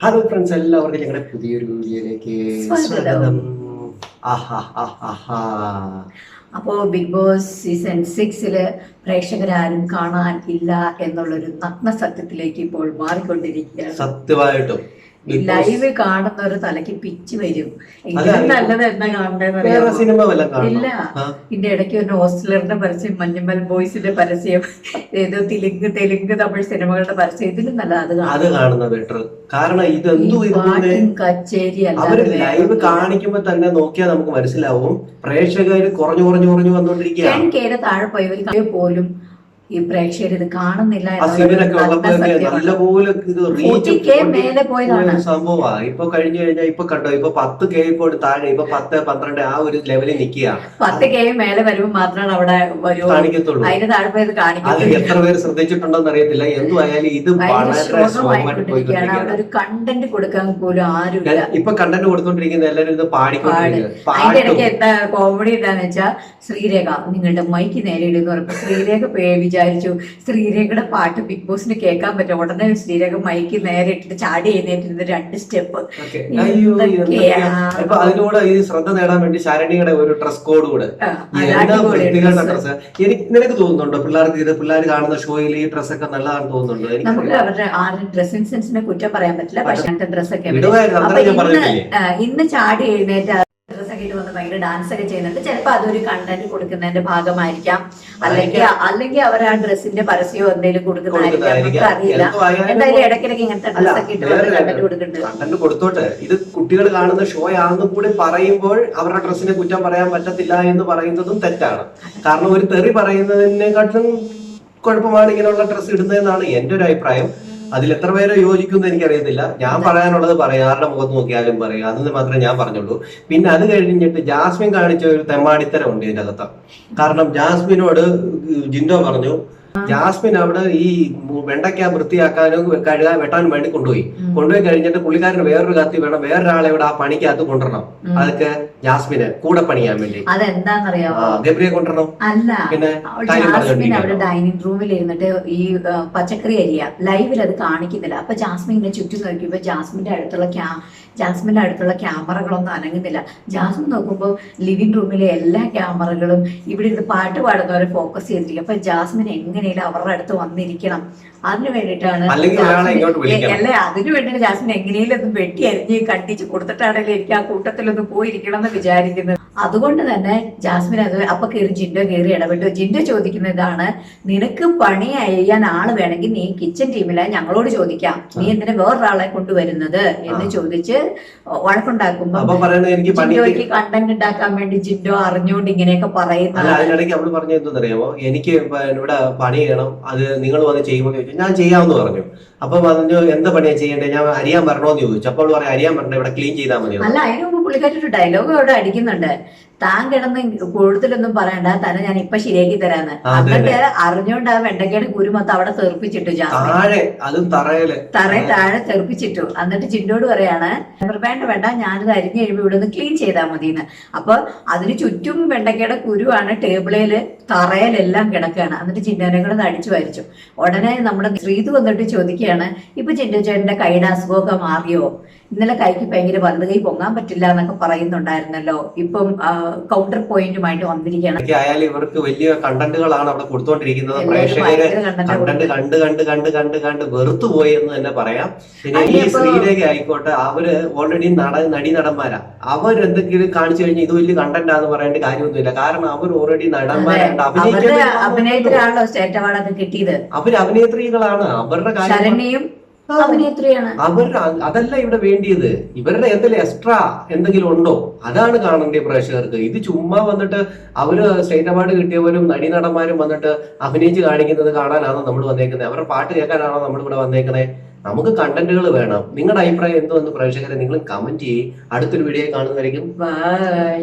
Hello friends, എല്ലാവർക്കും ഞങ്ങളുടെ പുതിയൊരു വീഡിയോയിലേക്ക് സ്വാഗതം. അപ്പോ ബിഗ് ബോസ് സീസൺ 6 പ്രേക്ഷകരാരും കാണാൻ ഇല്ല എന്നുള്ളൊരു നഗ്ന സത്യത്തിലേക്ക് ഇപ്പോൾ മാറിക്കൊണ്ടിരിക്കുകയാണ്. സത്യമായിട്ടും ലൈവ് കാണുന്ന ഒരു തലയ്ക്ക് പിച്ച് വരും. ഇതിലും നല്ലത് എന്താ കാണുന്നത്? ഇല്ല, ഇതിന്റെ ഇടയ്ക്ക് ഒരു ഹോസ്റ്റലറിന്റെ പരസ്യം, മഞ്ഞമ്മൽ ബോയ്സിന്റെ പരസ്യം, ഏതോ തെലുങ്ക് തമിഴ് സിനിമകളുടെ പരസ്യം, ഇതിലും നല്ലത് അത് കാണുന്നത് ബെറ്റർ. കാരണം കച്ചേരി അവര് ലൈവ് കാണിക്കുമ്പോ തന്നെ നോക്കിയാൽ നമുക്ക് മനസ്സിലാവും പ്രേക്ഷകർ കുറഞ്ഞു വന്നോണ്ടിരിക്കുകയാണ്. 10K താഴെ പോയവർ പോലും ഈ പ്രേക്ഷകർ ഇത് കാണുന്നില്ല. മേലെ പോയതാണ് സംഭവമാണ്. ഇപ്പൊ കഴിഞ്ഞു കഴിഞ്ഞാൽ ഇപ്പൊ കണ്ടോ, ഇപ്പൊ 10K താഴെ, ഇപ്പൊ 10, 12 ആ ഒരു ലെവലിൽ നിൽക്കുക. 10K മേലെ വരുമ്പോൾ മാത്രമാണ് അവിടെ കാണിക്കത്തുള്ളൂ. അതിന് താഴെ പോയത് അത് കാണിക്കുന്നത്. എത്ര പേര് ശ്രദ്ധിച്ചിട്ടുണ്ടോന്ന് അറിയത്തില്ല. എന്തുമായാലും ഇത് ഒരു കണ്ടന്റ് കൊടുക്കാൻ പോലും ആരുമില്ല. ഇപ്പൊ കണ്ടന്റ് കൊടുത്തോണ്ടിരിക്കുന്ന എല്ലാവരും ഇത് പാടിക്കൊണ്ടിരിക്കുന്നത്. അതിന്റെ ഇടയ്ക്ക് എന്താ കോമഡി എന്താന്ന് വെച്ചാൽ, ശ്രീരേഖ നിങ്ങളുടെ മൈക്ക് നേരെ ഇടുന്നു പറഞ്ഞപ്പോ ശ്രീരേഖ വിചാരിച്ചു ശ്രീരേഖയുടെ പാട്ട് ബിഗ് ബോസിന് കേൾക്കാൻ പറ്റും. ഉടനെ ശ്രീരേഖ മൈക്ക് നേരെ ഇട്ടിട്ട് ചാടി എഴുന്നേറ്റിരുന്ന 2 സ്റ്റെപ്പ്. അതിനോട് ഈ ശ്രദ്ധ നേടാൻ വേണ്ടി ശരണിയുടെ ഒരു ഡ്രസ് കോഡ് കൂടെ, ഡ്രസ്. നിനക്ക് തോന്നുന്നുണ്ടോ പിള്ളേർ കാണുന്ന ഷോയിൽ ഈ ഡ്രസ് ഒക്കെ നല്ലതാണെന്ന് തോന്നുന്നുണ്ടോ? നമുക്ക് അവരുടെ ആരും ഡ്രസ്സിംഗ് സെൻസിനെ കുറ്റം പറയാൻ പറ്റില്ല. പക്ഷെ അങ്ങനത്തെ ഡ്രസ്സൊക്കെ ഇന്ന് ചാടി എഴുന്നേറ്റ് ഡ്രസ്സൊക്കെ ഇട്ട് വന്ന് ഭയങ്കര ഡാൻസ് ഒക്കെ ചെയ്യുന്നുണ്ട്. ചിലപ്പോ അതൊരു കണ്ടന്റ് കൊടുക്കുന്നതിന്റെ ഭാഗമായിരിക്കാം, അല്ലെങ്കിൽ അവർ ആ ഡ്രസ്സിന്റെ പരസ്യമോ എന്തെങ്കിലും കൊടുക്കുന്നതായിരിക്കാം, നമുക്ക് അറിയില്ല. എന്തായാലും ഇടയ്ക്കിടയ്ക്ക് ഇങ്ങനത്തെ ഡ്രസ്സൊക്കെ ഇട്ട് കണ്ടന്റ് കൊടുക്കുന്നുണ്ട്. കണ്ടന്റ് കൊടുത്തോട്ടെ. ഇത് കുട്ടികൾ കാണുന്ന ഷോ ആണെന്ന് കൂടി പറയുമ്പോൾ അവരുടെ ഡ്രസ്സിനെ കുറ്റം പറയാൻ പറ്റത്തില്ല എന്ന് പറയുന്നതും തെറ്റാണ്. കാരണം ഒരു തെറി പറയുന്നതിനെക്കാട്ടും കുഴപ്പമാണ് ഇങ്ങനെയുള്ള ഡ്രസ്സ് ഇടുന്നതെന്നാണ് എന്റെ ഒരു അഭിപ്രായം. അതിൽ എത്ര പേരെ യോജിക്കുമെന്ന് എനിക്കറിയത്തില്ല. ഞാൻ പറയാനുള്ളത് പറയാം, ആരുടെ മുഖത്ത് നോക്കിയാലും പറയാം. അതെന്ന് മാത്രമേ ഞാൻ പറഞ്ഞുള്ളൂ. പിന്നെ അത് കഴിഞ്ഞിട്ട് ജാസ്മിൻ കാണിച്ച ഒരു തെമ്മാടിത്തരം ഉണ്ട് ഇതിന്റെ അകത്ത്. കാരണം ജാസ്മിനോട് ജിൻഡോ പറഞ്ഞു, ജാസ്മിൻ അവിടെ ഈ വെണ്ടയ്ക്ക വൃത്തിയാക്കാനും വെട്ടാനും വേണ്ടി കൊണ്ടുപോയി കഴിഞ്ഞിട്ട് പുള്ളിക്കാരന് വേറൊരു കത്തി വേണം, വേറൊരാളെ ഇവിടെ ആ പണിക്കകത്ത് കൊണ്ടുവരണം. അതൊക്കെ ജാസ്മിന് കൂടെ പണിയാൻ വേണ്ടി. അതെന്താന്നറിയാമോ? ഗബ്രിയെ കൊണ്ടുവരണം. അല്ല, പിന്നെ ജാസ്മിൻ അവിടെ ഡൈനിങ് റൂമിൽ ഇരുന്നിട്ട് ഈ പച്ചക്കറി അരിയ ലൈവിൽ അത് കാണിക്കുന്നില്ല. അപ്പൊ ജാസ്മിനെ ചുറ്റും നോക്കിയപ്പോ ജാസ്മിന്റെ അടുത്തുള്ള ക്യാമറകളൊന്നും അനങ്ങുന്നില്ല. ജാസ്മിൻ നോക്കുമ്പോൾ ലിവിംഗ് റൂമിലെ എല്ലാ ക്യാമറകളും ഇവിടെ ഇരുന്ന് പാട്ട് പാടുന്നവരെ ഫോക്കസ് ചെയ്തിരിക്കും. അപ്പൊ ജാസ്മിൻ എങ്ങനെയും അവരുടെ അടുത്ത് വന്നിരിക്കണം. അതിനു വേണ്ടിയിട്ടാണ് അതിനു വേണ്ടിയിട്ട് ജാസ്മിൻ എങ്ങനെയും ഒന്നും വെട്ടി അരിഞ്ഞ് കണ്ടിച്ച് കൊടുത്തിട്ടാണെങ്കിലും എനിക്ക് ആ കൂട്ടത്തിലൊന്ന് പോയിരിക്കണം എന്ന് വിചാരിക്കുന്നത്. അതുകൊണ്ട് തന്നെ ജാസ്മിൻ അത് അപ്പൊ ജിൻഡോ കയറി ഇടപെട്ടു. ജിൻഡോ ചോദിക്കുന്ന ഇതാണ്, നിനക്ക് പണി ചെയ്യാൻ ആള് വേണമെങ്കിൽ നീ കിച്ചൺ ടീമിലെ ഞങ്ങളോട് ചോദിക്കാം, നീ എന്തിനാ വേറൊരാളെ കൊണ്ടുവരുന്നത് എന്ന് ചോദിച്ച് വഴക്കുണ്ടാക്കുമ്പോ ജിൻഡോയ്ക്ക് കണ്ടന്റ് ഉണ്ടാക്കാൻ വേണ്ടി ജിൻഡോ അറിഞ്ഞുകൊണ്ട് ഇങ്ങനെയൊക്കെ പറയുന്നത്. അതിനിടയ്ക്ക് അവള് പറഞ്ഞു എന്തെന്നറിയാമോ, എനിക്ക് ഇവിടെ പണി ചെയ്യണം, അത് നിങ്ങൾ വന്ന് ചെയ്യുമ്പോൾ ചോദിച്ചു. ഞാൻ ചെയ്യാമെന്ന് പറഞ്ഞു. അപ്പൊ പറഞ്ഞു എന്താ പണിയാ ചെയ്യണ്ടേ, ഞാൻ അരിയാൻ പറഞ്ഞോന്ന് ചോദിച്ചു. അപ്പോൾ പറയാം അരിയാൻ പറഞ്ഞ ഇവിടെ ക്ലീൻ ചെയ്താൽ മതി. അല്ല, അതിന് മുമ്പ് പുള്ളിക്കാരി ഒരു ഡയലോഗ് അവിടെ അടിക്കുന്നുണ്ട്, താൻ കിടന്ന് കൂടുതലൊന്നും പറയണ്ട, തന്നെ ഞാൻ ഇപ്പൊ ശരിയാക്കി തരാന്ന്. എന്നിട്ട് അറിഞ്ഞോണ്ട് ആ വെണ്ടക്കയുടെ കുരു മൊത്തം അവിടെ തെറിപ്പിച്ചിട്ടു. താഴെ തെറിപ്പിച്ചിട്ടു. എന്നിട്ട് ജിൻഡോട് പറയാണ്, വേണ്ട ഞാനിത് അരിഞ്ഞ് കഴിയുമ്പോ ഇവിടെ ഒന്ന് ക്ലീൻ ചെയ്താൽ മതിന്ന്. അപ്പൊ അതിന് ചുറ്റും വെണ്ടക്കയുടെ കുരുവാണ്, ടേബിളില് തറയിലെല്ലാം കിടക്കുകയാണ്. എന്നിട്ട് ജിൻഡോനെ കൂടെ അടിച്ചു വരച്ചു. ഉടനെ നമ്മുടെ ശ്രീതു വന്നിട്ട് ചോദിക്കുകയാണ്, ഇപ്പൊ ജിൻഡോ ചേട്ടന്റെ കൈയുടെ അസുഖമൊക്കെ മാറിയോ? ഇന്നലെ കൈക്ക് ഭയങ്കര വലത് കൈ പൊങ്ങാൻ പറ്റില്ല എന്നൊക്കെ പറയുന്നുണ്ടായിരുന്നല്ലോ, ഇപ്പം കൗണ്ടർ പോയിന്റുമായിട്ട് വന്നിരിക്കുകയാണ്. ആയാലും ഇവർക്ക് വലിയ കണ്ടന്റുകളാണ് അവിടെ കൊടുത്തോണ്ടിരിക്കുന്നത്. പ്രേക്ഷകര് കണ്ടന്റ് കണ്ട് വെറുത്തു പോയി എന്ന് തന്നെ പറയാം. പിന്നെ ഈ ശ്രീരേഖ ആയിക്കോട്ടെ, അവര് ഓൾറെഡി നടന്മാരാ. അവരെന്തെങ്കിലും കാണിച്ചു കഴിഞ്ഞാൽ ഇത് വലിയ കണ്ടന്റാന്ന് പറയേണ്ട കാര്യമൊന്നുമില്ല. കാരണം അവർ ഓൾറെഡി നടന്മാരാണ്, അഭിനേത്രിയാണല്ലോ സ്റ്റേറ്റ് അവാർഡൊക്കെ കിട്ടിയത്. അവര് അഭിനേത്രികളാണ്. അവരുടെ കാര്യം അതല്ല ഇവിടെ വേണ്ടിയത്. ഇവരുടെ എന്തെങ്കിലും എക്സ്ട്രാ എന്തെങ്കിലും ഉണ്ടോ, അതാണ് കാണേണ്ടത് പ്രേക്ഷകർക്ക്. ഇത് ചുമ്മാ വന്നിട്ട് അവര് സ്റ്റേറ്റ് അവാർഡ് കിട്ടിയവരും നടന്മാരും വന്നിട്ട് അഭിനയിച്ച് കാണിക്കുന്നത് കാണാനാണോ നമ്മൾ വന്നേക്കുന്നത്? അവരുടെ പാട്ട് കേൾക്കാനാണോ നമ്മൾ ഇവിടെ വന്നേക്കുന്നത്? നമുക്ക് കണ്ടന്റുകൾ വേണം. നിങ്ങളുടെ അഭിപ്രായം എന്തോന്ന് പ്രേക്ഷകരെ നിങ്ങൾ കമന്റ് ചെയ്യും. അടുത്തൊരു വീഡിയോ കാണുന്നതായിരിക്കും. ബൈ.